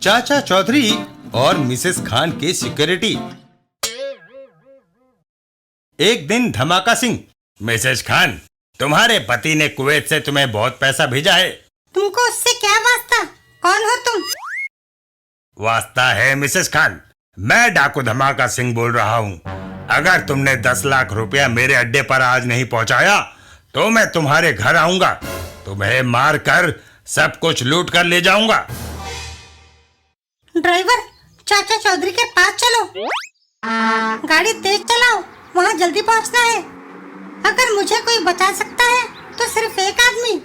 चाचा चौधरी और मिसेस खान की सिक्योरिटी। एक दिन धमाका सिंह। मिसेस खान, तुम्हारे पति ने कुवैत से तुम्हें बहुत पैसा भेजा है। तुमको उससे क्या वास्ता? कौन हो तुम? वास्ता है मिसेस खान, मैं डाकू धमाका सिंह बोल रहा हूँ। अगर तुमने 10 लाख रुपया मेरे अड्डे पर आज नहीं पहुँचाया तो मैं तुम्हारे घर आऊंगा, तुम्हें मार कर सब कुछ लूट कर ले जाऊंगा। ड्राइवर, चाचा चौधरी के पास चलो। गाड़ी तेज चलाओ, वहाँ जल्दी पहुँचना है। अगर मुझे कोई बचा सकता है तो सिर्फ एक आदमी।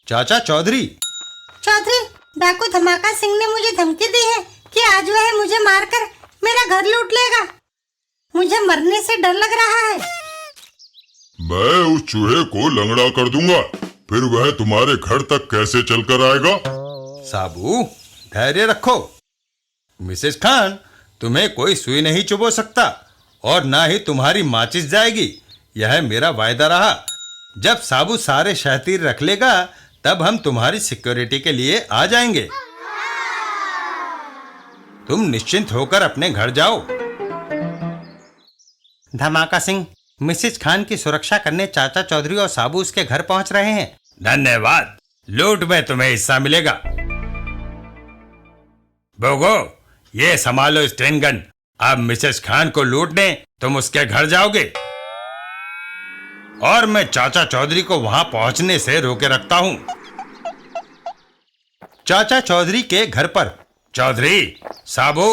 चाचा चौधरी। चौधरी, डाकू धमाका सिंह ने मुझे धमकी दी है कि आज वह मुझे मारकर मेरा घर लूट लेगा। मुझे मरने से डर लग रहा है। मैं उस चूहे को लंगड़ा कर दूंगा, फिर वह तुम्हारे घर तक कैसे चलकर आएगा? साबू, धैर्य रखो। मिसेस खान, तुम्हें कोई सुई नहीं चुभो सकता और ना ही तुम्हारी माचिस जाएगी। यह मेरा वायदा रहा। जब साबू सारे शहतीर रख लेगा तब हम तुम्हारी सिक्योरिटी के लिए आ जाएंगे। तुम निश्चिंत होकर अपने घर जाओ। धमाका सिंह, मिसेस खान की सुरक्षा करने चाचा चौधरी और साबू उसके घर पहुंच रहे हैं। धन्यवाद। लूट में तुम्हें हिस्सा मिलेगा। बोगो, ये संभालो स्टेन गन। अब मिसेस खान को लूटने तुम उसके घर जाओगे और मैं चाचा चौधरी को वहां पहुंचने से रोके रखता हूं। चाचा चौधरी के घर पर। चौधरी, साबू,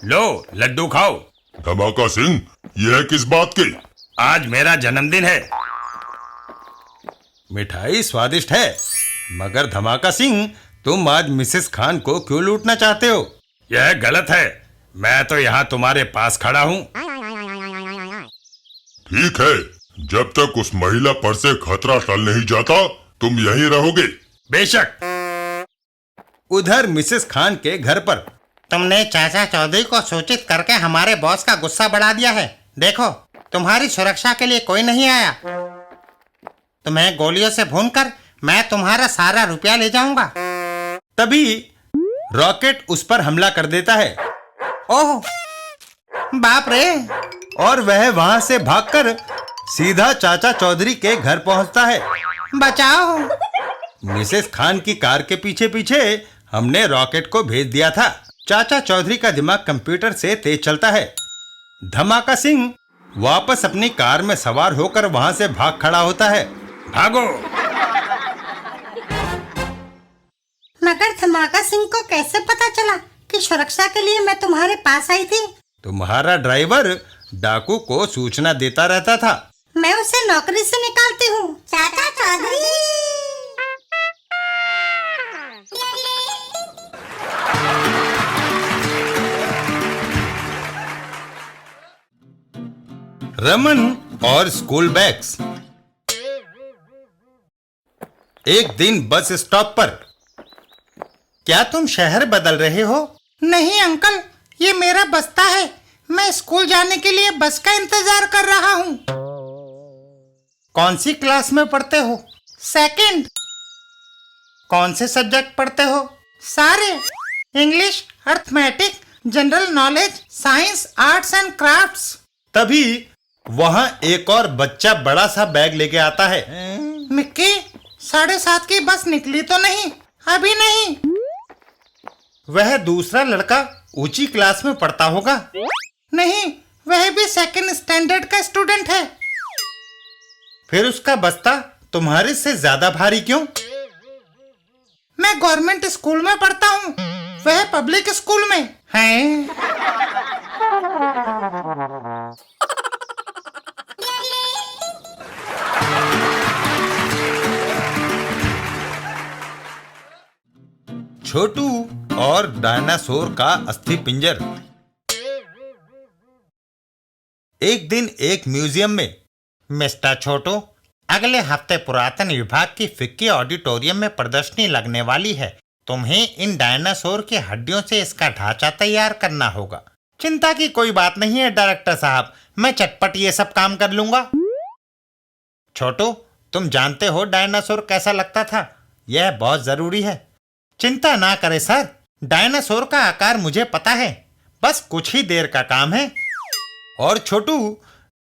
लो लड्डू खाओ। धमाका सिंह, यह किस बात की? आज मेरा जन्मदिन है। मिठाई स्वादिष्ट है, मगर धमाका सिंह, तुम आज मिसेस खान को क्यों लूटना चाहते हो? यह गलत है। मैं तो यहाँ तुम्हारे पास खड़ा हूँ। ठीक है, जब तक उस महिला पर से खतरा टल नहीं जाता तुम यहीं रहोगे। बेशक। उधर मिसेस खान के घर पर। तुमने चाचा चौधरी को सूचित करके हमारे बॉस का गुस्सा बढ़ा दिया है। देखो, तुम्हारी सुरक्षा के लिए कोई नहीं आया। तुम्हें गोलियों से भूनकर मैं तुम्हारा सारा रुपया ले जाऊंगा। तभी रॉकेट उस पर हमला कर देता है। ओह, बाप रे! और वह वहां से भागकर सीधा चाचा चौधरी के घर पहुंचता है। बचाओ! मिसेस खान की कार के पीछे पीछे हमने रॉकेट को भेज दिया था। चाचा चौधरी का दिमाग कंप्यूटर से तेज चलता है। धमाका सिंह वापस अपनी कार में सवार होकर वहां से भाग खड़ा होता है। भागो! मगर धमाका सिंह को कैसे पता चला कि सुरक्षा के लिए मैं तुम्हारे पास आई थी? तुम्हारा ड्राइवर डाकू को सूचना देता रहता था। मैं उसे नौकरी से निकालती हूँ। चाचा चौधरी! रमन और स्कूल बैग्स। एक दिन बस स्टॉप पर। क्या तुम शहर बदल रहे हो? नहीं अंकल, ये मेरा बस्ता है। मैं स्कूल जाने के लिए बस का इंतजार कर रहा हूँ। कौन सी क्लास में पढ़ते हो? सेकंड। कौन से सब्जेक्ट पढ़ते हो? सारे। English, arithmetic, general knowledge, science, arts and crafts. तभी वहां एक और बच्चा बड़ा सा बैग लेके आता है। मिक्की, 7:30 की बस निकली तो नहीं? अभी नहीं। वह दूसरा लड़का ऊंची क्लास में पढ़ता होगा। नहीं, वह भी सेकंड स्टैंडर्ड का स्टूडेंट है। फिर उसका बस्ता तुम्हारे से ज्यादा भारी क्यों? मैं गवर्नमेंट स्कूल में पढ़ता हूँ, वह पब्लिक स्कूल में है। छोटू और डायनासोर का अस्थि पिंजर। एक दिन एक म्यूजियम में। मिस्टर छोटू, अगले हफ्ते पुरातन विभाग की फिक्की ऑडिटोरियम में प्रदर्शनी लगने वाली है। तुम्हें इन डायनासोर की हड्डियों से इसका ढांचा तैयार करना होगा। चिंता की कोई बात नहीं है डायरेक्टर साहब, मैं चटपट ये सब काम कर लूंगा। छोटू, तुम जानते हो डायनासोर कैसा लगता था? यह बहुत जरूरी है। चिंता ना करें सर, डायनासोर का आकार मुझे पता है, बस कुछ ही देर का काम है। और छोटू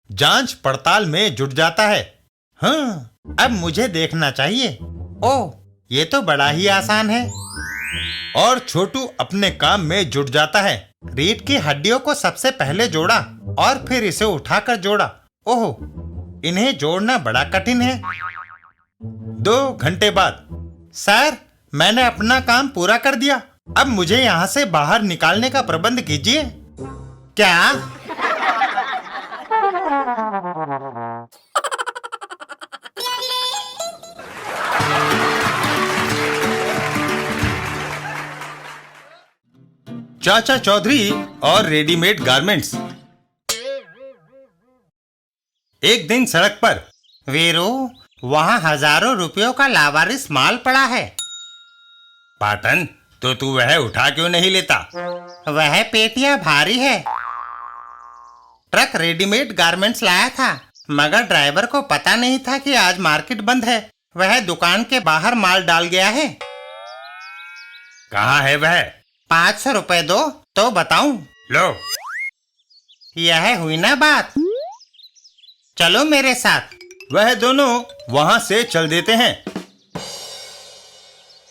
जांच पड़ताल में जुट जाता है। हाँ, अब मुझे देखना चाहिए। ओह, ये तो बड़ा ही आसान है। और छोटू अपने काम में जुट जाता है। रीढ़ की हड्डियों को सबसे पहले जोड़ा और फिर इसे उठाकर जोड़ा। ओह, इन्हें जोड़ना बड़ा कठिन है। 2 घंटे बाद। सर, मैंने अपना काम पूरा कर दिया। अब मुझे यहाँ से बाहर निकालने का प्रबंध कीजिए। क्या? चाचा चौधरी और रेडीमेड गारमेंट्स। एक दिन सड़क पर। वीरू, वहाँ हजारों रुपयों का लावारिस माल पड़ा है। पाटन, तो तू वह उठा क्यों नहीं लेता? वह पेटियां भारी है। ट्रक रेडीमेड गारमेंट्स लाया था, मगर ड्राइवर को पता नहीं था कि आज मार्केट बंद है। वह दुकान के बाहर माल डाल गया है। कहाँ है वह? 500 रुपए दो तो बताऊं। लो। यह हुई ना बात। चलो मेरे साथ। वह दोनों वहां से चल देते हैं।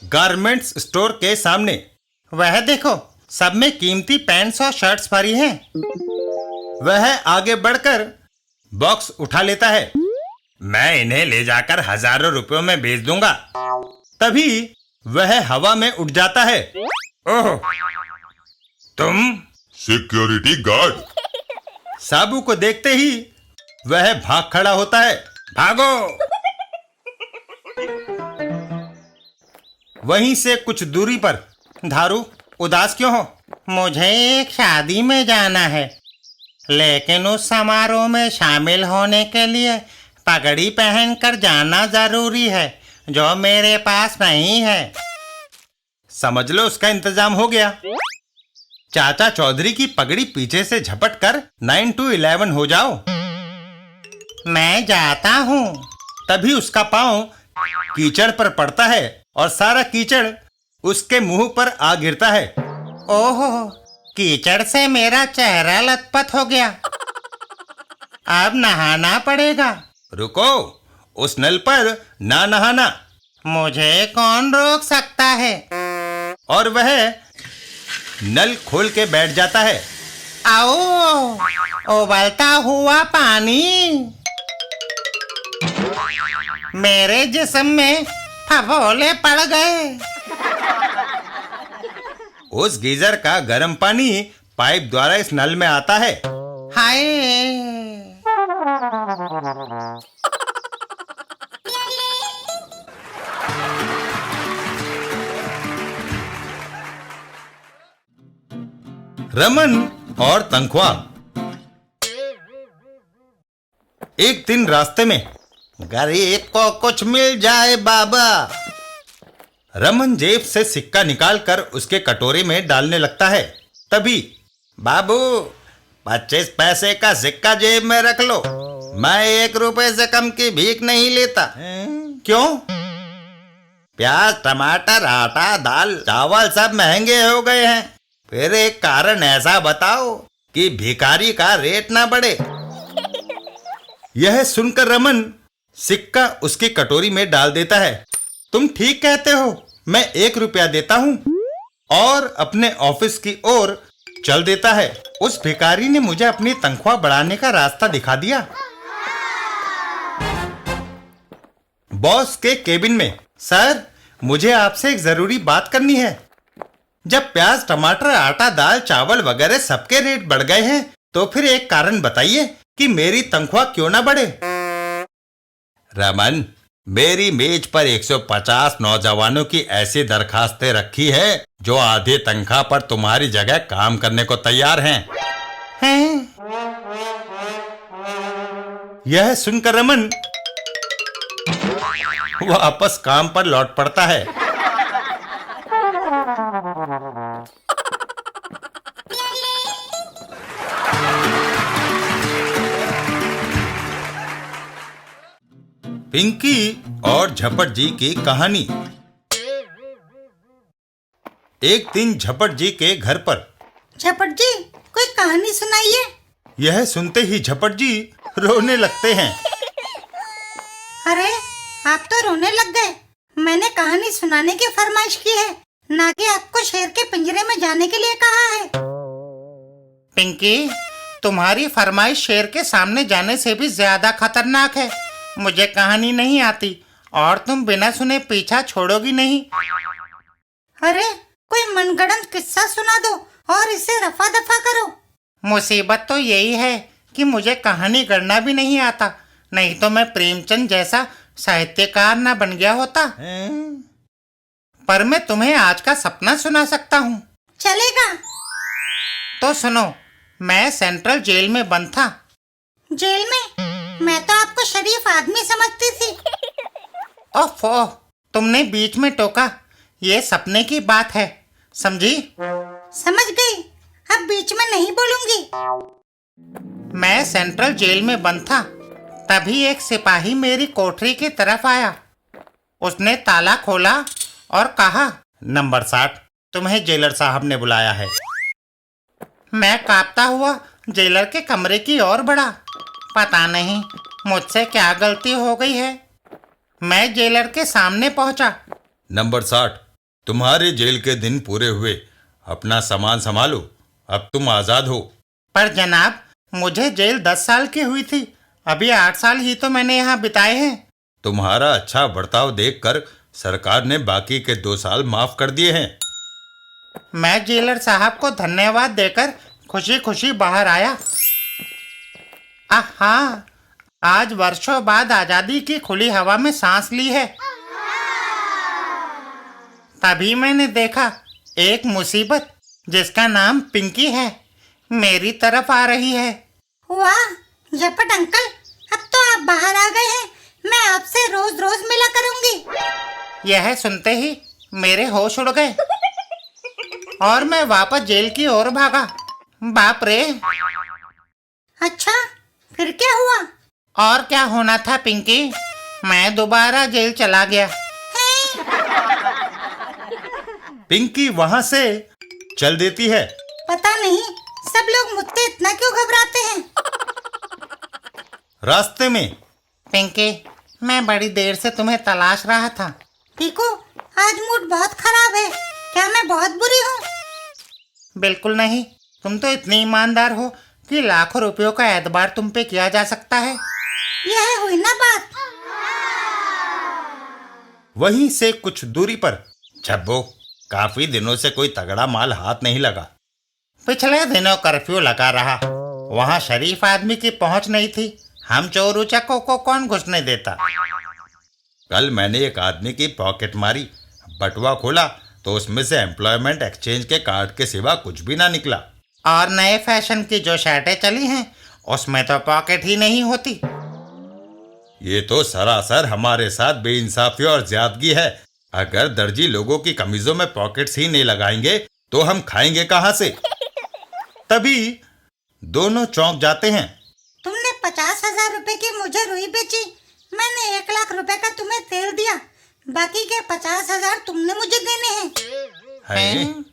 गारमेंट्स स्टोर के सामने। वह देखो, सब में कीमती पैंट्स और शर्ट्स भरी हैं। वह आगे बढ़कर बॉक्स उठा लेता है। मैं इन्हें ले जाकर हजारों रुपयों में बेच दूंगा। तभी वह हवा में उड़ जाता है। ओह, तुम? Security guard. साबू को देखते ही वह भाग खड़ा होता है। भागो! वहीं से कुछ दूरी पर। धारू, उदास क्यों हो? मुझे एक शादी में जाना है, लेकिन उस समारोह में शामिल होने के लिए पगड़ी पहनकर जाना जरूरी है, जो मेरे पास नहीं है। समझ लो उसका इंतजाम हो गया। चाचा चौधरी की पगड़ी पीछे से झपट कर 9 to 11 हो जाओ। मैं जाता हूँ। तभी उसका पांव कीचड़ पर पड़ता है और सारा कीचड़ उसके मुंह पर आ गिरता है। ओहो, कीचड़ से मेरा चेहरा लथपथ हो गया। अब नहाना पड़ेगा। रुको, उस नल पर ना नहाना। मुझे कौन रोक सकता है? और वह नल खोल के बैठ जाता है। आओ, उबलता हुआ पानी। मेरे जिस्म में फफोले पड़ गए। उस गीजर का गर्म पानी पाइप द्वारा इस नल में आता है। हाय! रमन और तनख्वाह। एक दिन रास्ते में। गरीब को कुछ मिल जाए बाबा। रमन जेब से सिक्का निकालकर उसके कटोरे में डालने लगता है। तभी, बाबू 25 पैसे का सिक्का जेब में रख लो। मैं 1 रुपए से कम की भीख नहीं लेता। क्यों? प्याज, टमाटर, आटा, दाल, चावल सब महंगे हो गए हैं। फिर एक कारण ऐसा बताओ कि भिखारी का रेट ना बढ़े। यह सुनकर रमन सिक्का उसकी कटोरी में डाल देता है। तुम ठीक कहते हो, मैं 1 रुपया देता हूँ। और अपने ऑफिस की ओर चल देता है। उस भिखारी ने मुझे अपनी तनख्वाह बढ़ाने का रास्ता दिखा दिया। बॉस के केबिन में। सर, मुझे आपसे एक जरूरी बात करनी है। जब प्याज, टमाटर, आटा, दाल, चावल वगैरह सबके रेट बढ़ गए हैं, तो फिर एक कारण बताइए कि मेरी तनख्वाह क्यों ना बढ़े। रमन, मेरी मेज पर 150 नौजवानों की ऐसी दरखास्तें रखी है जो आधी तनख्वाह पर तुम्हारी जगह काम करने को तैयार हैं। यह सुनकर रमन वापस काम पर लौट पड़ता है। पिंकी और झपट जी की कहानी। एक दिन झपट जी के घर पर। झपट जी, कोई कहानी सुनाइए। यह सुनते ही झपट जी रोने लगते हैं। अरे, आप तो रोने लग गए। मैंने कहानी सुनाने की फरमाइश की है, ना कि आपको शेर के पिंजरे में जाने के लिए कहा है। पिंकी, तुम्हारी फरमाइश शेर के सामने जाने से भी ज्यादा खतरनाक है। मुझे कहानी नहीं आती और तुम बिना सुने पीछा छोड़ोगी नहीं। अरे, कोई मनगढ़ंत किस्सा सुना दो और इसे रफा दफा करो। मुसीबत तो यही है कि मुझे कहानी गढ़ना भी नहीं आता, नहीं तो मैं प्रेमचंद जैसा साहित्यकार ना बन गया होता। पर मैं तुम्हें आज का सपना सुना सकता हूँ। चलेगा। तो सुनो, मैं सेंट्रल जेल में बंद था। जेल में? मैं तो आपको शरीफ आदमी समझती थी। ओफो, तुमने बीच में टोका। ये सपने की बात है, समझी? समझ गई, अब बीच में नहीं बोलूंगी। मैं सेंट्रल जेल में बंद था, तभी एक सिपाही मेरी कोठरी की तरफ आया। उसने ताला खोला और कहा, नंबर 60, तुम्हें जेलर साहब ने बुलाया है। मैं कांपता हुआ जेलर के कमरे की ओर बढ़ा। पता नहीं मुझसे क्या गलती हो गई है। मैं जेलर के सामने पहुंचा। नंबर 60, तुम्हारे जेल के दिन पूरे हुए। अपना सामान संभालो, अब तुम आजाद हो। पर जनाब, मुझे जेल 10 साल की हुई थी। अभी 8 साल ही तो मैंने यहाँ बिताए हैं। तुम्हारा अच्छा बर्ताव देखकर सरकार ने बाकी के 2 साल माफ कर दिए हैं। मैं जेलर साहब को धन्यवाद देकर खुशी खुशी बाहर आया। आहा, आज वर्षों बाद आजादी की खुली हवा में सांस ली है। तभी मैंने देखा एक मुसीबत, जिसका नाम पिंकी है, मेरी तरफ आ रही है। वाह झपट अंकल, अब तो आप बाहर आ गए हैं। मैं आपसे रोज रोज मिला करूंगी। यह सुनते ही मेरे होश उड़ गए और मैं वापस जेल की ओर भागा। बाप रे! अच्छा, फिर क्या हुआ? और क्या होना था पिंकी, मैं दोबारा जेल चला गया। पिंकी वहां से चल देती है। पता नहीं सब लोग मुझसे इतना क्यों घबराते हैं। रास्ते में पिंकी, मैं बड़ी देर से तुम्हें तलाश रहा था। पीकू, आज मूड बहुत खराब है। क्या मैं बहुत बुरी हूँ? बिल्कुल नहीं, तुम तो इतनी ईमानदार हो कि लाखों रुपयों का एतबार तुम पे किया जा सकता है। यह हुई ना बात। वहीं से कुछ दूरी पर छब्बो, काफी दिनों से कोई तगड़ा माल हाथ नहीं लगा। पिछले दिनों कर्फ्यू लगा रहा, वहाँ शरीफ आदमी की पहुंच नहीं थी। हम चोर उचक्कों को कौन घुसने देता। कल मैंने एक आदमी की पॉकेट मारी, बटुआ खोला तो उसमें से एम्प्लॉयमेंट एक्सचेंज के कार्ड के सिवा कुछ भी ना निकला। और नए फैशन की जो शर्टें चली हैं, उसमें तो पॉकेट ही नहीं होती। ये तो सरासर हमारे साथ बेइंसाफी और ज्यादगी है। अगर दर्जी लोगों की कमीजों में पॉकेट्स ही नहीं लगाएंगे तो हम खाएंगे कहाँ से? तभी दोनों चौंक जाते हैं। तुमने 50,000 रुपए की मुझे रुई बेची, मैंने 1 लाख रुपए का तुम्हें तेल दिया, बाकी के 50,000 तुमने मुझे देने हैं। हैं?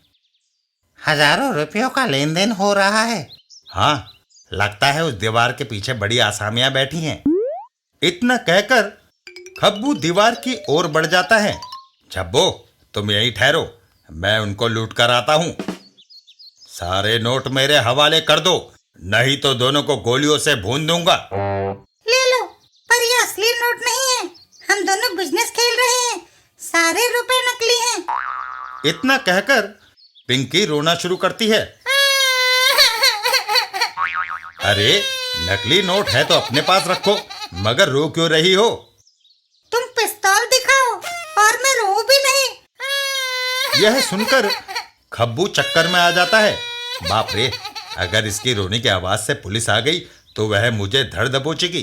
हजारों रुपयों का लेन देन हो रहा है। हाँ, लगता है उस दीवार के पीछे बड़ी आसामियां बैठी हैं। इतना कहकर खब्बू दीवार की ओर बढ़ जाता है। छब्बो, तुम यहीं ठहरो, मैं उनको लूट कर आता हूँ। सारे नोट मेरे हवाले कर दो, नहीं तो दोनों को गोलियों से भून दूंगा। ले लो, पर ये असली नोट नहीं है। हम दोनों बिजनेस खेल रहे हैं, सारे रुपए नकली हैं। इतना कहकर पिंकी रोना शुरू करती है। अरे, नकली नोट है तो अपने पास रखो, मगर रो क्यों रही हो? तुम पिस्तौल दिखाओ और मैं रो भी नहीं। यह सुनकर खब्बू चक्कर में आ जाता है। बाप रे, अगर इसकी रोने की आवाज से पुलिस आ गई तो वह मुझे धड़ दबोचेगी।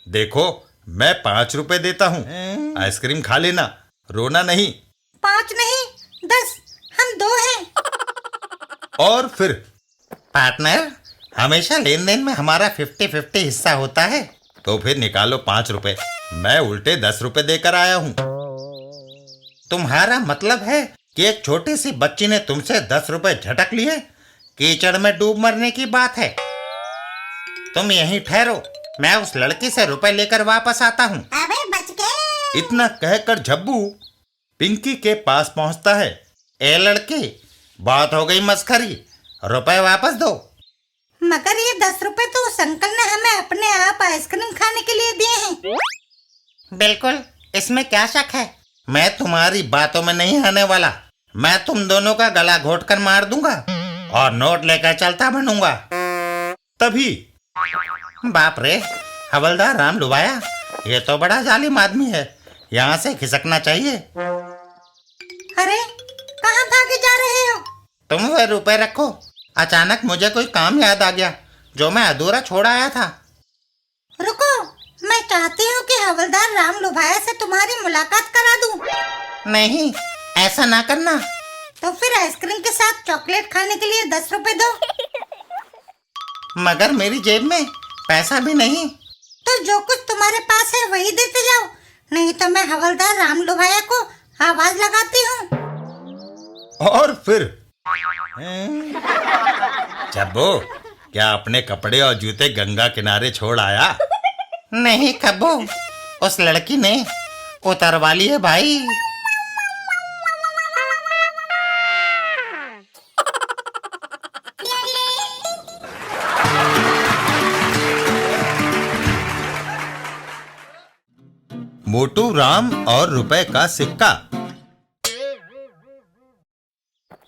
देखो, मैं 5 रुपए देता हूँ, आइसक्रीम खा लेना, रोना नहीं। 5 नहीं, 10, हम 2 हैं। और फिर पार्टनर, हमेशा लेन देन में हमारा 50-50 हिस्सा होता है। तो फिर निकालो 5 रुपए, मैं उल्टे 10 रुपए देकर आया हूँ। तुम्हारा मतलब है कि एक छोटी सी बच्ची ने तुमसे 10 रुपए झटक लिए? कीचड़ में डूब मरने की बात है। तुम यहीं ठहरो, मैं उस लड़की से रुपए लेकर वापस आता हूँ। अबे बच गए। इतना कहकर झब्बू पिंकी के पास पहुंचता है। ए लड़की, बात हो गई मस्खरी, रुपए वापस दो। मगर ये 10 रुपए तो उस अंकल ने हमें अपने आप आइसक्रीम खाने के लिए दिए हैं। बिल्कुल, इसमें क्या शक है। मैं तुम्हारी बातों में नहीं आने वाला। मैं तुम दोनों का गला घोट कर मार दूंगा और नोट लेकर चलता बनूंगा। तभी बाप रे, हवलदार राम लुबाया, ये तो बड़ा जालिम आदमी है। यहाँ से खिसकना चाहिए। अरे कहाँ भागे जा रहे हो? तुम वह रुपए रखो। अचानक मुझे कोई काम याद आ गया जो मैं अधूरा छोड़ आया था। रुको, मैं चाहती हूँ कि हवलदार राम लुभाया से तुम्हारी मुलाकात करा दूं। नहीं, ऐसा ना करना। तो फिर आइसक्रीम के साथ चॉकलेट खाने के लिए 10 रुपए दो। मगर मेरी जेब में पैसा भी नहीं। तो जो कुछ तुम्हारे पास है वही देते जाओ, नहीं तो मैं हवलदार राम लुभाया को आवाज लगाती हूँ। और फिर जब्बू, क्या अपने कपड़े और जूते गंगा किनारे छोड़ आया? नहीं कब्बू, उस लड़की ने उतरवा लिए भाई। मोटू राम और रुपए का सिक्का।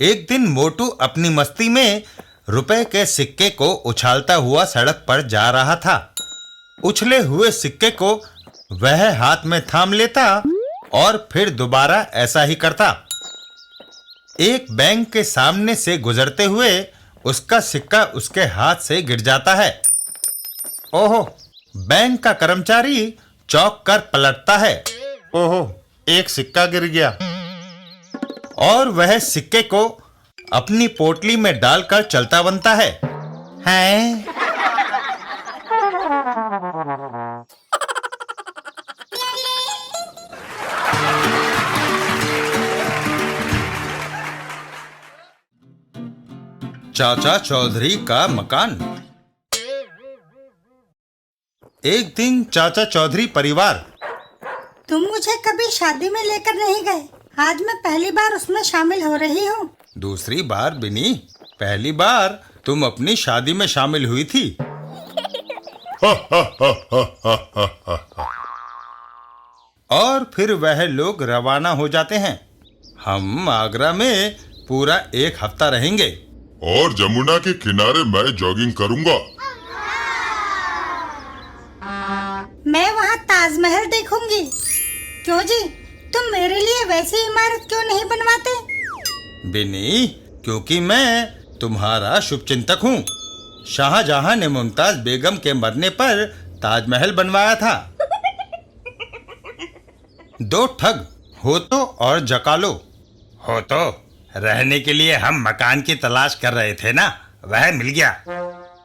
एक दिन मोटू अपनी मस्ती में रुपए के सिक्के को उछालता हुआ सड़क पर जा रहा था। उछले हुए सिक्के को वह हाथ में थाम लेता और फिर दोबारा ऐसा ही करता। एक बैंक के सामने से गुजरते हुए उसका सिक्का उसके हाथ से गिर जाता है। ओहो, बैंक का कर्मचारी चौंक कर पलटता है। ओहो, एक सिक्का गिर गया। और वह सिक्के को अपनी पोटली में डालकर चलता बनता है। हैं? चाचा चौधरी का मकान। एक दिन चाचा चौधरी परिवार। तुम मुझे कभी शादी में लेकर नहीं गए, आज मैं पहली बार उसमें शामिल हो रही हूँ। दूसरी बार बिनी, पहली बार तुम अपनी शादी में शामिल हुई थी। और फिर वह लोग रवाना हो जाते हैं। हम आगरा में पूरा 1 हफ्ता रहेंगे। और जमुना के किनारे मैं जॉगिंग करूंगा। मैं वहाँ ताजमहल देखूंगी। क्यों जी, तुम मेरे लिए वैसी इमारत क्यों नहीं बनवाते? बिनी, क्योंकि मैं तुम्हारा शुभचिंतक हूँ। शाहजहां ने मुमताज बेगम के मरने पर ताजमहल बनवाया था। 2 ठग, होतो और जकालो। होतो, रहने के लिए हम मकान की तलाश कर रहे थे ना, वह मिल गया।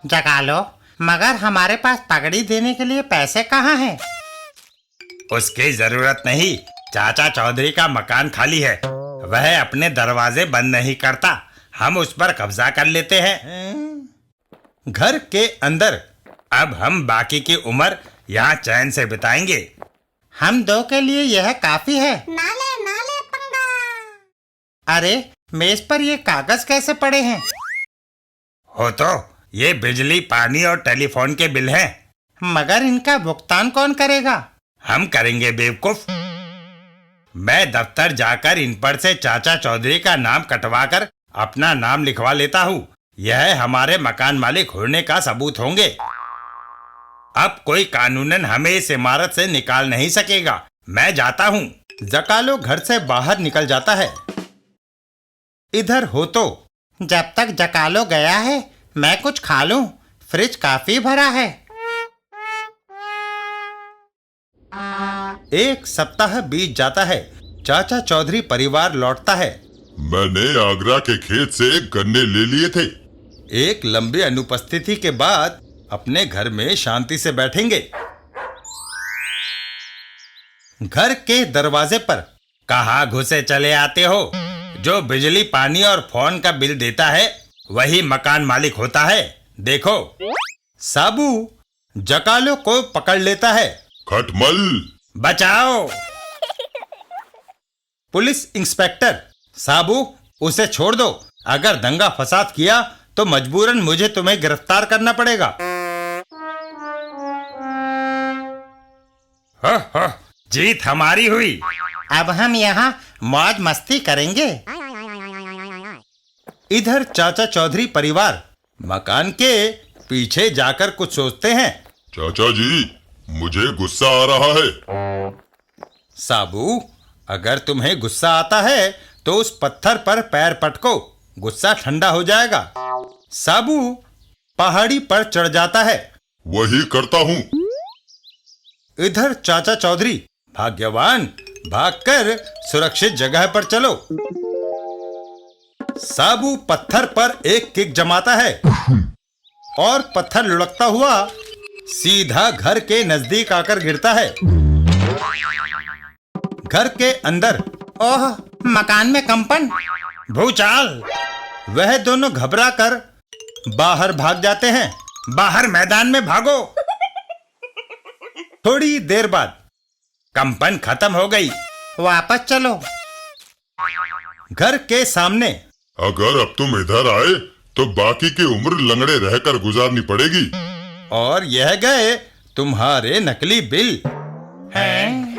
जगा लो, मगर हमारे पास पगड़ी देने के लिए पैसे कहाँ हैं? उसकी जरूरत नहीं, चाचा चौधरी का मकान खाली है। वह अपने दरवाजे बंद नहीं करता, हम उस पर कब्जा कर लेते हैं। घर के अंदर। अब हम बाकी की उम्र यहाँ चैन से बिताएंगे। हम 2 के लिए यह काफी है। नाले पंगा। अरे, मेज पर ये कागज कैसे पड़े हैं? हो तो ये बिजली, पानी और टेलीफोन के बिल हैं। मगर इनका भुगतान कौन करेगा? हम करेंगे बेवकूफ। मैं दफ्तर जाकर इन पर से चाचा चौधरी का नाम कटवाकर अपना नाम लिखवा लेता हूँ। यह हमारे मकान मालिक होने का सबूत होंगे। अब कोई कानूनन हमें इस इमारत से निकाल नहीं सकेगा। मैं जाता हूँ। जकालो घर से बाहर निकल जाता है। इधर हो तो जब तक जकालो गया है मैं कुछ खा लूं, फ्रिज काफी भरा है। 1 सप्ताह बीत जाता है। चाचा चौधरी परिवार लौटता है। मैंने आगरा के खेत से गन्ने ले लिए थे। एक लंबी अनुपस्थिति के बाद अपने घर में शांति से बैठेंगे। घर के दरवाजे पर कहाँ घुसे चले आते हो? जो बिजली, पानी और फोन का बिल देता है वही मकान मालिक होता है। देखो, साबू जकालो को पकड़ लेता है। खटमल, बचाओ! पुलिस इंस्पेक्टर, साबू उसे छोड़ दो। अगर दंगा फसाद किया तो मजबूरन मुझे तुम्हें गिरफ्तार करना पड़ेगा। हो, जीत हमारी हुई। अब हम यहाँ मौज मस्ती करेंगे। इधर चाचा चौधरी परिवार मकान के पीछे जाकर कुछ सोचते हैं। चाचा जी, मुझे गुस्सा आ रहा है। साबू, अगर तुम्हें गुस्सा आता है तो उस पत्थर पर पैर पटको, गुस्सा ठंडा हो जाएगा। साबू पहाड़ी पर चढ़ जाता है। वही करता हूँ। इधर चाचा चौधरी भाग्यवान, भागकर सुरक्षित जगह पर चलो। साबू पत्थर पर एक किक जमाता है और पत्थर लुढ़कता हुआ सीधा घर के नजदीक आकर गिरता है। घर के अंदर ओह, मकान में कंपन। भूचाल! वह दोनों घबरा कर बाहर भाग जाते हैं। बाहर मैदान में भागो! थोड़ी देर बाद कंपन खत्म हो गई। वापस चलो। घर के सामने अगर अब तुम इधर आए तो बाकी की उम्र लंगड़े रहकर गुजारनी पड़ेगी। और यह गए तुम्हारे नकली बिल। हैं?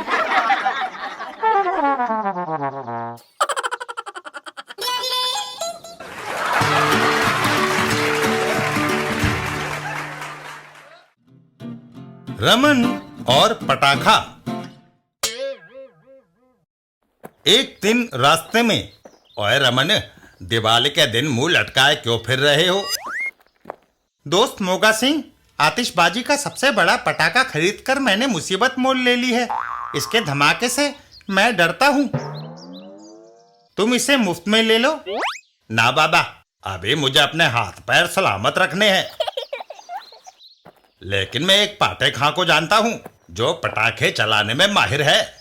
रमन और पटाखा। एक दिन रास्ते में, ओए रमन, दिवाली के दिन मुंह लटकाए क्यों फिर रहे हो? दोस्त मोगा सिंह, आतिशबाजी का सबसे बड़ा पटाखा खरीदकर मैंने मुसीबत मोल ले ली है। इसके धमाके से मैं डरता हूँ। तुम इसे मुफ्त में ले लो। ना बाबा, अभी मुझे अपने हाथ पैर सलामत रखने हैं। लेकिन मैं एक पाटे खां को जानता हूँ जो पटाखे चलाने में माहिर है।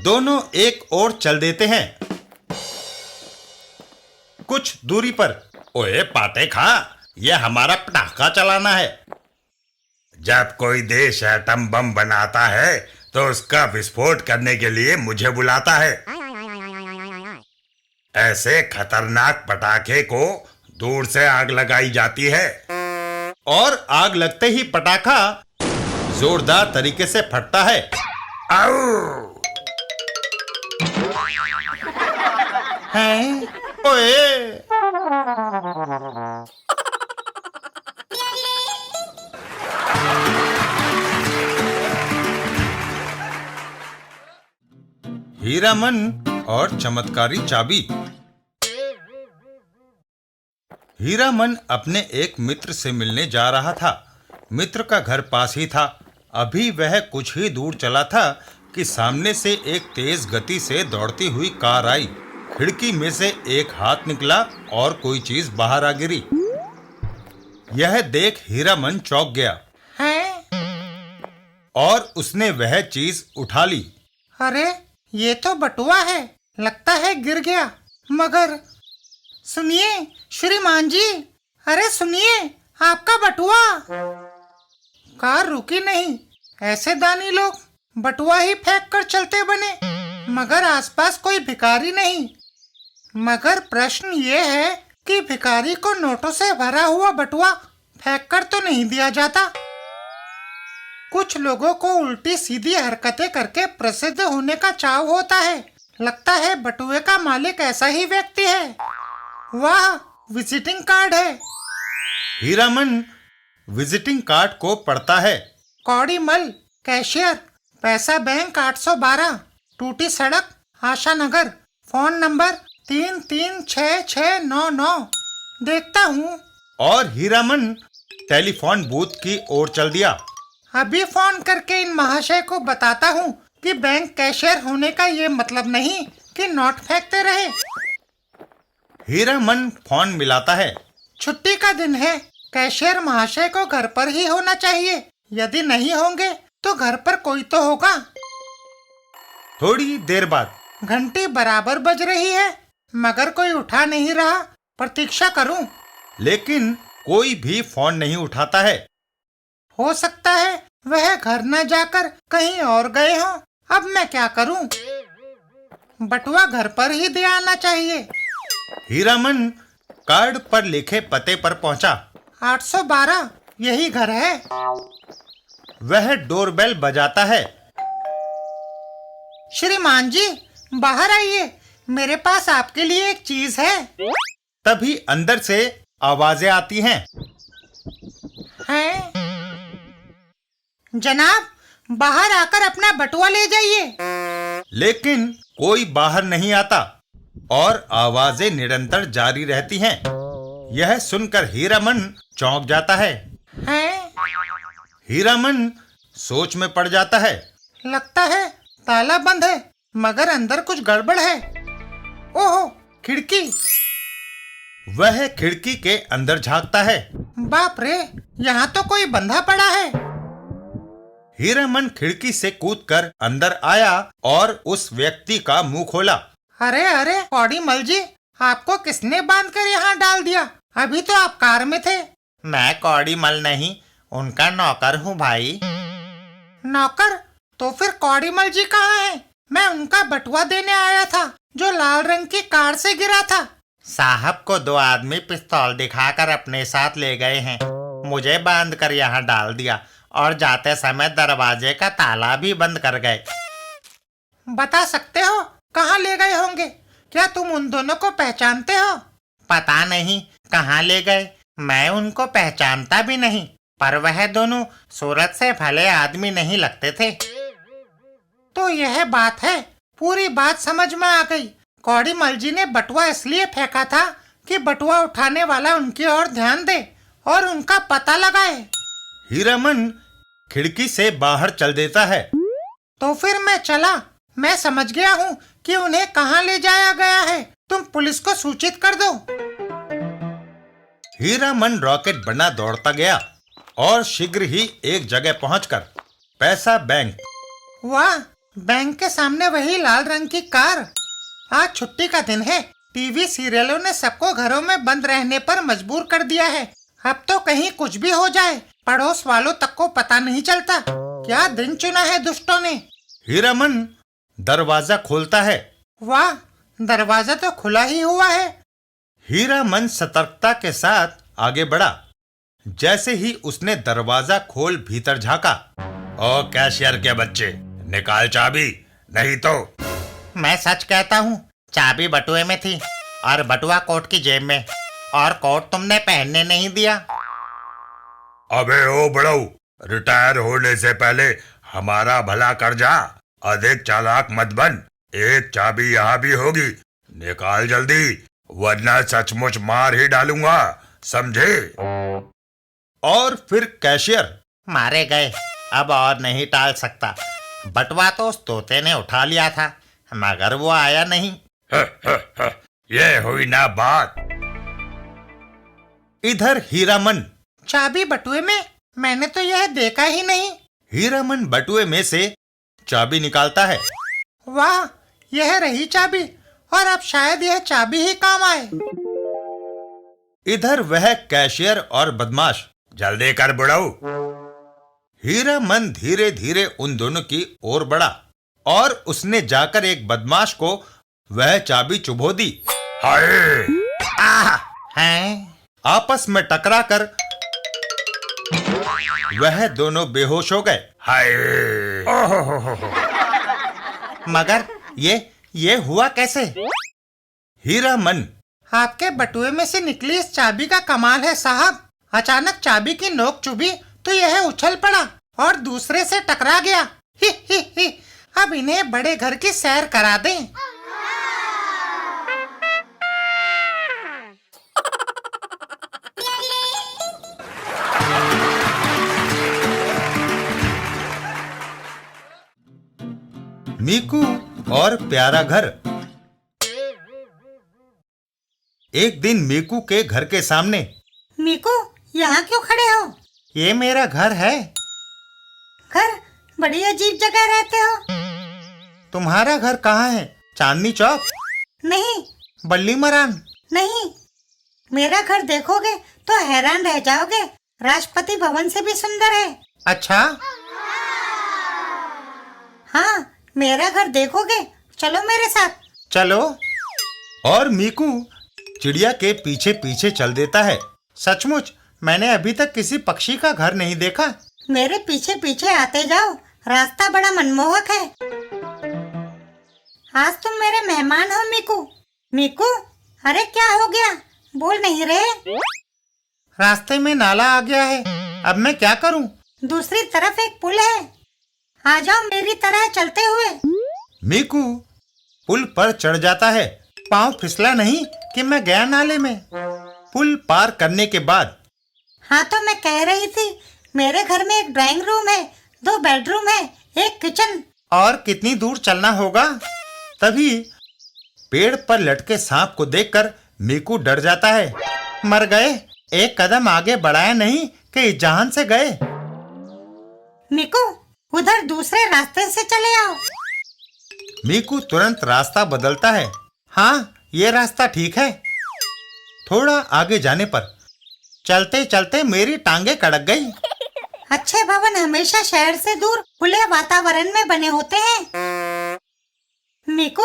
दोनों एक ओर चल देते हैं। कुछ दूरी पर, ओए पाटे खां, यह हमारा पटाखा चलाना है। जब कोई देश एटम बम बनाता है तो उसका विस्फोट करने के लिए मुझे बुलाता है। ऐसे खतरनाक पटाखे को दूर से आग लगाई जाती है और आग लगते ही पटाखा जोरदार तरीके से फटता है। आउ! हैं? ओए! हीरामन और चमत्कारी चाबी। हीरामन अपने एक मित्र से मिलने जा रहा था। मित्र का घर पास ही था। अभी वह कुछ ही दूर चला था कि सामने से एक तेज गति से दौड़ती हुई कार आई। खिड़की में से एक हाथ निकला और कोई चीज बाहर आ गिरी। यह देख हीरामन चौंक गया हैं? और उसने वह चीज उठा ली। अरे, ये तो बटुआ है। लगता है गिर गया। मगर सुनिए श्रीमान जी, अरे सुनिए, आपका बटुआ। कार रुकी नहीं। ऐसे दानी लोग बटुआ ही फेंक कर चलते बने। मगर आसपास कोई भिखारी नहीं। मगर प्रश्न ये है कि भिखारी को नोटों से भरा हुआ बटुआ फेंक कर तो नहीं दिया जाता। कुछ लोगों को उल्टी सीधी हरकतें करके प्रसिद्ध होने का चाव होता है। लगता है बटुए का मालिक ऐसा ही व्यक्ति है। वाह, विजिटिंग कार्ड है। हीरामन विजिटिंग कार्ड को पढ़ता है। कौड़ी मल, कैशियर, पैसा बैंक 812, टूटी सड़क, आशा नगर, फोन नंबर 336699। देखता हूँ। और हीरामन टेलीफोन बूथ की ओर चल दिया। अभी फोन करके इन महाशय को बताता हूँ कि बैंक कैशियर होने का ये मतलब नहीं कि नोट फेंकते रहे। हीरामन फोन मिलाता है। छुट्टी का दिन है। कैशियर महाशय को घर पर ही होना चाहिए। यदि नहीं होंगे तो घर पर कोई तो होगा। थोड़ी देर बाद घंटी बराबर बज रही है मगर कोई उठा नहीं रहा। प्रतीक्षा करूं? लेकिन कोई भी फोन नहीं उठाता है। हो सकता है वह घर न जाकर कहीं और गए हों। अब मैं क्या करूं? बटुआ घर पर ही दे आना चाहिए। हीरामन कार्ड पर लिखे पते पर पहुंचा। 812 यही घर है। वह डोरबेल बजाता है। श्रीमान जी बाहर आइए, मेरे पास आपके लिए एक चीज है। तभी अंदर से आवाजें आती हैं। हैं? जनाब बाहर आकर अपना बटुआ ले जाइए। लेकिन कोई बाहर नहीं आता और आवाजें निरंतर जारी रहती हैं। यह सुनकर हीरामन चौंक जाता है। हैं? हीरामन सोच में पड़ जाता है। लगता है ताला बंद है मगर अंदर कुछ गड़बड़ है। ओहो, खिड़की। वह खिड़की के अंदर झांकता है। बाप रे, यहाँ तो कोई बंधा पड़ा है। हीरामन खिड़की से कूदकर अंदर आया और उस व्यक्ति का मुंह खोला। अरे अरे कौड़ीमल जी, आपको किसने बांधकर यहाँ डाल दिया? अभी तो आप कार में थे। मैं कौड़ीमल नहीं, उनका नौकर हूँ भाई। नौकर? तो फिर कौड़ीमल जी कहाँ हैं? मैं उनका बटुआ देने आया था जो लाल रंग की कार से गिरा था। साहब को 2 आदमी पिस्तौल दिखाकर अपने साथ ले गए हैं। मुझे बांध कर यहाँ डाल दिया और जाते समय दरवाजे का ताला भी बंद कर गए। बता सकते हो कहाँ ले गए होंगे? क्या तुम उन दोनों को पहचानते हो? पता नहीं कहाँ ले गए, मैं उनको पहचानता भी नहीं, पर वह दोनों सूरत से भले आदमी नहीं लगते थे। तो यह बात है, पूरी बात समझ में आ गई। कौड़ीमल जी ने बटुआ इसलिए फेंका था कि बटुआ उठाने वाला उनकी ओर ध्यान दे और उनका पता लगाए। हीरामन खिड़की से बाहर चल देता है। तो फिर मैं चला। मैं समझ गया हूँ कि उन्हें कहाँ ले जाया गया है। तुम पुलिस को सूचित कर दो। हीरामन रॉकेट बना दौड़ता गया और शीघ्र ही एक जगह पहुंचकर पैसा बैंक। वाह, बैंक के सामने वही लाल रंग की कार। आज छुट्टी का दिन है। टीवी सीरियलों ने सबको घरों में बंद रहने पर मजबूर कर दिया है। अब तो कहीं कुछ भी हो जाए, पड़ोस वालों तक को पता नहीं चलता। क्या दिन चुना है दुष्टों ने। हीरामन दरवाजा खोलता है। वाह, दरवाजा तो खुला ही हुआ है। हीरामन सतर्कता के साथ आगे बढ़ा। जैसे ही उसने दरवाजा खोल भीतर झांका। ओ कैशियर के बच्चे, निकाल चाबी, नहीं तो। मैं सच कहता हूँ, चाबी बटुए में थी और बटुआ कोट की जेब में, और कोट तुमने पहनने नहीं दिया। अबे ओ बड़ऊ, रिटायर होने से पहले हमारा भला कर जा। अधिक चालाक मत बन। एक चाबी यहाँ भी होगी, निकाल जल्दी, वरना सचमुच मार ही डालूंगा, समझे? और फिर कैशियर मारे गए। अब और नहीं टाल सकता। बटुआ तो उस तोते ने उठा लिया था मगर वो आया नहीं। ये हुई ना बात। इधर हीरामन। चाबी बटुए में? मैंने तो यह देखा ही नहीं। हीरामन बटुए में से चाबी निकालता है। वाह, यह रही चाबी, और अब शायद यह चाबी ही काम आए। इधर वह कैशियर और बदमाश। जल्दी कर बुढ़ऊ। हीरामन धीरे धीरे उन दोनों की ओर बढ़ा और उसने जाकर एक बदमाश को वह चाबी चुभो दी। हाय! हैं? आपस में टकराकर वह दोनों बेहोश हो गए। हाय! मगर ये हुआ कैसे? हीरामन। आपके बटुए में से निकली इस चाबी का कमाल है साहब। अचानक चाबी की नोक चुभी तो यह उछल पड़ा और दूसरे से टकरा गया। ही ही ही। अब इन्हें बड़े घर की सैर करा दें। मीकू और प्यारा घर। एक दिन मीकू के घर के सामने। मीकू, यहाँ क्यों खड़े हो? ये मेरा घर है। घर? बड़ी अजीब जगह रहते हो। तुम्हारा घर कहाँ है? चांदनी चौक, नहीं बल्ली मरान। नहीं, मेरा घर देखोगे तो हैरान रह जाओगे, राष्ट्रपति भवन से भी सुंदर है। अच्छा, हाँ, मेरा घर देखोगे, चलो मेरे साथ। चलो। और मीकू चिड़िया के पीछे पीछे चल देता है। सचमुच मैंने अभी तक किसी पक्षी का घर नहीं देखा। मेरे पीछे पीछे आते जाओ, रास्ता बड़ा मनमोहक है। आज तुम मेरे मेहमान हो मीकू। मीकू, अरे क्या हो गया, बोल नहीं रहे? रास्ते में नाला आ गया है, अब मैं क्या करूं? दूसरी तरफ एक पुल है, आ जाओ मेरी तरह चलते हुए। मीकू पुल पर चढ़ जाता है। पाँव फिसला नहीं कि मैं गया नाले में। पुल पार करने के बाद हाँ, तो मैं कह रही थी, मेरे घर में एक ड्राइंग रूम है, 2 बेडरूम है, एक किचन। और कितनी दूर चलना होगा? तभी पेड़ पर लटके सांप को देखकर मीकू डर जाता है। मर गए, एक कदम आगे बढ़ाया नहीं कि इस जहान से गए। मीकू, उधर दूसरे रास्ते से चले आओ। मीकू तुरंत रास्ता बदलता है। हाँ, ये रास्ता ठीक है। थोड़ा आगे जाने पर चलते चलते मेरी टांगे कड़क गई। अच्छे भवन हमेशा शहर से दूर खुले वातावरण में बने होते हैं। मीकू,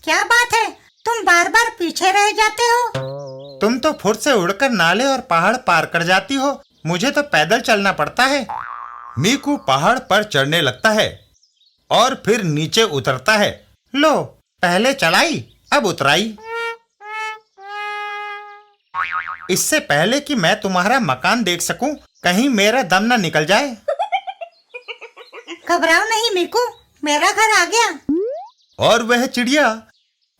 क्या बात है, तुम बार बार पीछे रह जाते हो? तुम तो फुर्त से उड़कर नाले और पहाड़ पार कर जाती हो, मुझे तो पैदल चलना पड़ता है। मीकू पहाड़ पर चढ़ने लगता है और फिर नीचे उतरता है। लो, पहले चलाई अब उतराई। इससे पहले कि मैं तुम्हारा मकान देख सकूं, कहीं मेरा दम न निकल जाए। घबराओ नहीं मीकू, मेरा घर आ गया। और वह चिड़िया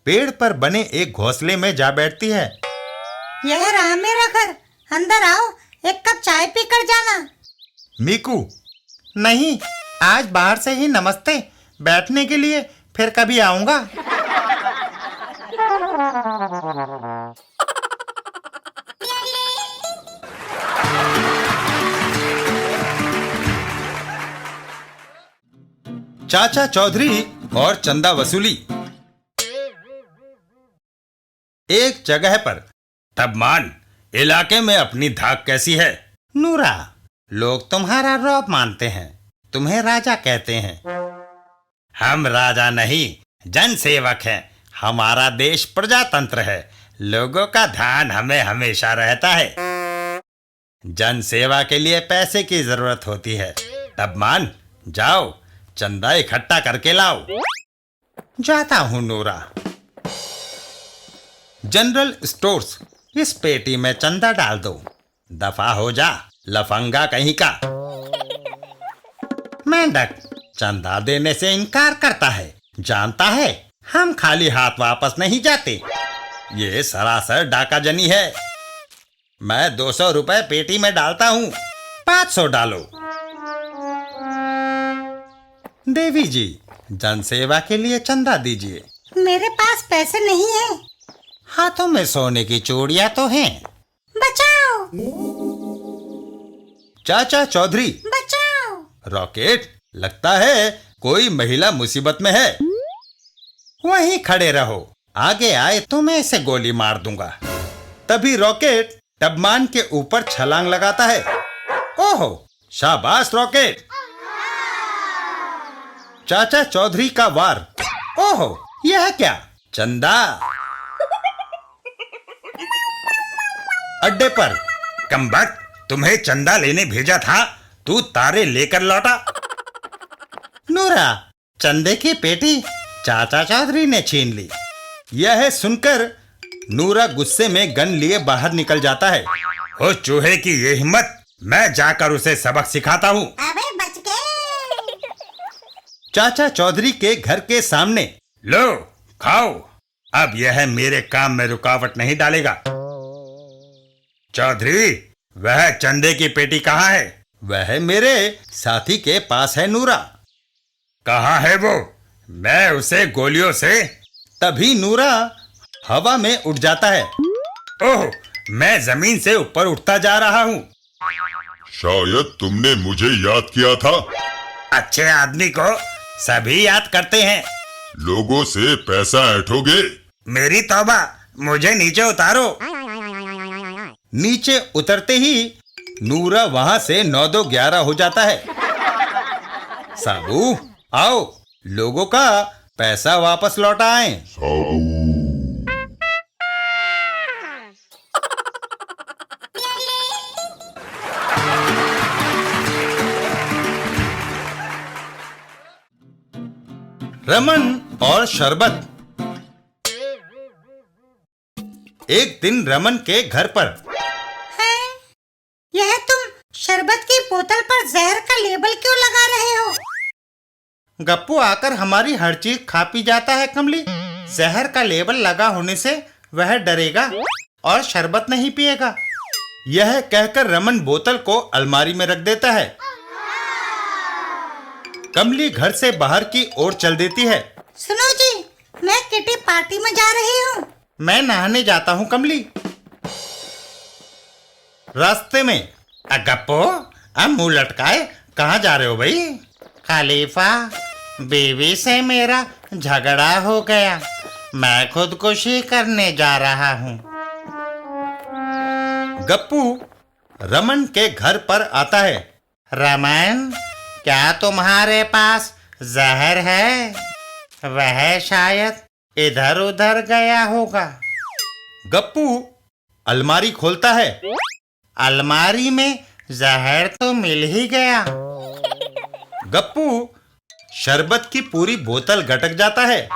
पेड़ पर बने एक घोंसले में जा बैठती है। यह रहा मेरा घर, अंदर आओ, एक कप चाय पी कर जाना। मीकू, नहीं, आज बाहर से ही नमस्ते, बैठने के लिए फिर कभी आऊंगा। चाचा चौधरी और चंदा वसूली। एक जगह पर तब मान, इलाके में अपनी धाक कैसी है? नूरा, लोग तुम्हारा रौब मानते हैं, तुम्हें राजा कहते हैं। हम राजा नहीं, जन सेवक हैं। हमारा देश प्रजातंत्र है, लोगों का ध्यान हमें हमेशा रहता है। जन सेवा के लिए पैसे की जरूरत होती है। तब मान, जाओ चंदा इकट्ठा करके लाओ। जाता हूँ नूरा। General stores. इस पेटी में चंदा डाल दो। दफा हो जा, लफंगा कहीं का। मेंढक चंदा देने से इनकार करता है, जानता है हम खाली हाथ वापस नहीं जाते। ये सरासर डाकाजनी है। मैं 200 रुपए पेटी में डालता हूँ। 500 डालो। देवी जी, जनसेवा के लिए चंदा दीजिए। मेरे पास पैसे नहीं है। हाथों में सोने की चूड़ियां तो हैं। बचाओ, चाचा चौधरी, बचाओ। रॉकेट, लगता है कोई महिला मुसीबत में है। वहीं खड़े रहो, आगे आए तो मैं इसे गोली मार दूंगा। तभी रॉकेट टबमान के ऊपर छलांग लगाता है। ओहो, शाबाश रॉकेट। चाचा चौधरी का वार। ओहो, यह क्या? चंदा। अड्डे पर। कमबख्त, तुम्हें चंदा लेने भेजा था, तू तारे लेकर लौटा। नूरा, चंदे की पेटी चाचा चौधरी ने छीन ली। यह सुनकर नूरा गुस्से में गन लिए बाहर निकल जाता है। हो चूहे की ये हिम्मत, मैं जाकर उसे सबक सिखाता हूँ। अबे बच गए। चाचा चौधरी के घर के सामने। लो, खाओ। अब यह मेरे काम में रुकावट नहीं डालेगा। चौधरी, वह चंदे की पेटी कहाँ है? वह मेरे साथी के पास है नूरा। कहाँ है वो? मैं उसे गोलियों से। तभी नूरा हवा में उड़ जाता है। ओह, मैं जमीन से ऊपर उठता जा रहा हूँ। शायद तुमने मुझे याद किया था। अच्छे आदमी को सभी याद करते हैं। लोगों से पैसा ऐंठोगे? मेरी तौबा, मुझे नीचे उतारो। नीचे उतरते ही नूरा वहां से 9-2-11 हो जाता है। साबू, आओ, लोगों का पैसा वापस लौटाएं। रमन और शरबत। एक दिन रमन के घर पर है? यह तुम शरबत की बोतल पर जहर का लेबल क्यों लगा रहे हो? गप्पू आकर हमारी हर चीज खा पी जाता है कमली। जहर का लेबल लगा होने से वह डरेगा और शरबत नहीं पिएगा। यह कहकर रमन बोतल को अलमारी में रख देता है। कमली घर से बाहर की ओर चल देती है। सुनो जी, मैं किटी पार्टी में जा रही हूँ। मैं नहाने जाता हूँ कमली। रास्ते में गप्पू, अब मुंह लटकाए कहाँ जा रहे हो भाई? खलीफा, बीवी से मेरा झगड़ा हो गया, मैं खुदकुशी करने जा रहा हूँ। गप्पू रमन के घर पर आता है। रमन, क्या तुम्हारे पास जहर है? वह शायद इधर उधर गया होगा। गप्पू अलमारी खोलता है। अलमारी में जहर तो मिल ही गया। गप्पू शरबत की पूरी बोतल गटक जाता है।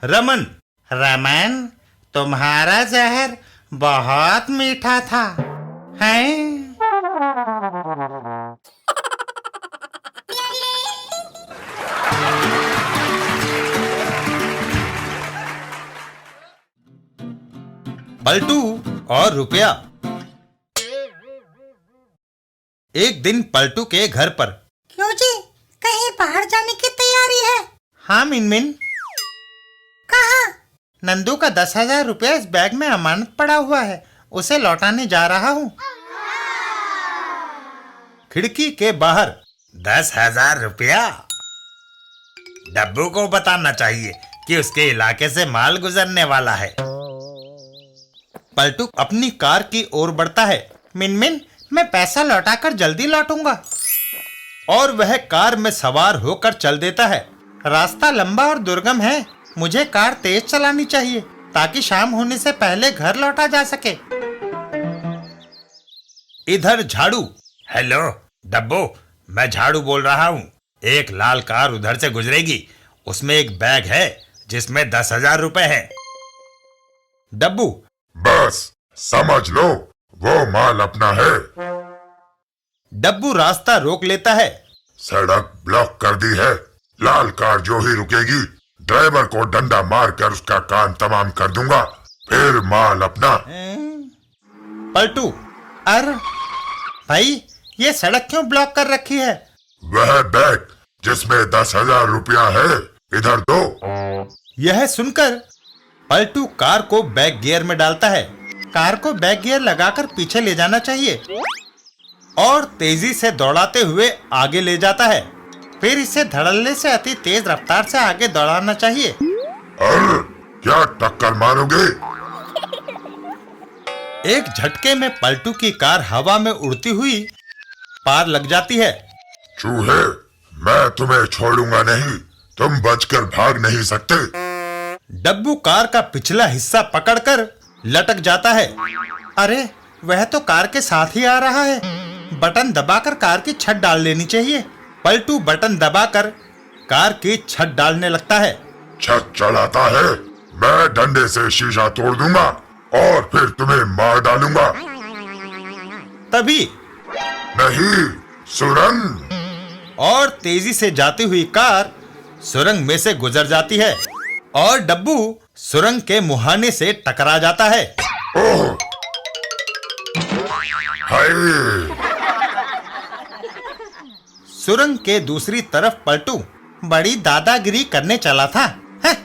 रमन, रमन, तुम्हारा जहर बहुत मीठा था, हैं? पलटू और रुपया। एक दिन पलटू के घर पर। क्यों जी, कहीं बाहर जाने की तैयारी है? हाँ मिनमिन, कहाँ? नंदू का 10,000 रुपया इस बैग में अमानत पड़ा हुआ है, उसे लौटाने जा रहा हूँ। खिड़की के बाहर। 10,000 रुपया? डब्बू को बताना चाहिए कि उसके इलाके से माल गुजरने वाला है। पलटू अपनी कार की ओर बढ़ता है। मिनमिन, मैं पैसा लौटाकर जल्दी लौटूंगा। और वह कार में सवार होकर चल देता है। रास्ता लंबा और दुर्गम है, मुझे कार तेज चलानी चाहिए ताकि शाम होने से पहले घर लौटा जा सके। इधर झाड़ू। हेलो डब्बू, मैं झाड़ू बोल रहा हूँ। एक लाल कार उधर से गुजरेगी, उसमें एक बैग है जिसमें 10,000 रुपए है। डब्बू, बस समझ लो, वो माल अपना है। डब्बू रास्ता रोक लेता है। सड़क ब्लॉक कर दी है, लाल कार जो ही रुकेगी ड्राइवर को डंडा मारकर उसका काम तमाम कर दूंगा, फिर माल अपना। पलटू, अरे भाई, ये सड़क क्यों ब्लॉक कर रखी है? वह बैग जिसमें 10,000 रुपया है, इधर दो। यह सुनकर पलटू कार को बैक गियर में डालता है। कार को बैक गियर लगाकर पीछे ले जाना चाहिए और तेजी से दौड़ाते हुए आगे ले जाता है। फिर इसे धड़ल्ले से अति तेज रफ्तार से आगे दौड़ाना चाहिए। अरे क्या टक्कर मारोगे? एक झटके में पलटू की कार हवा में उड़ती हुई पार लग जाती है। चूहे, मैं तुम्हें छोड़ूंगा नहीं, तुम बचकर भाग नहीं सकते। डब्बू कार का पिछला हिस्सा पकड़कर लटक जाता है। अरे, वह तो कार के साथ ही आ रहा है। बटन दबाकर कार की छत डाल लेनी चाहिए। पलटू बटन दबाकर कार की छत डालने लगता है। छत चढ़ाता है, मैं डंडे से शीशा तोड़ दूंगा और फिर तुम्हें मार डालूंगा। तभी नहीं, सुरंग। और तेजी से जाती हुई कार सुरंग में से गुजर जाती है और डब्बू सुरंग के मुहाने से टकरा जाता है। ओह, हाय। सुरंग के दूसरी तरफ पलटू बड़ी दादागिरी करने चला था। हैं?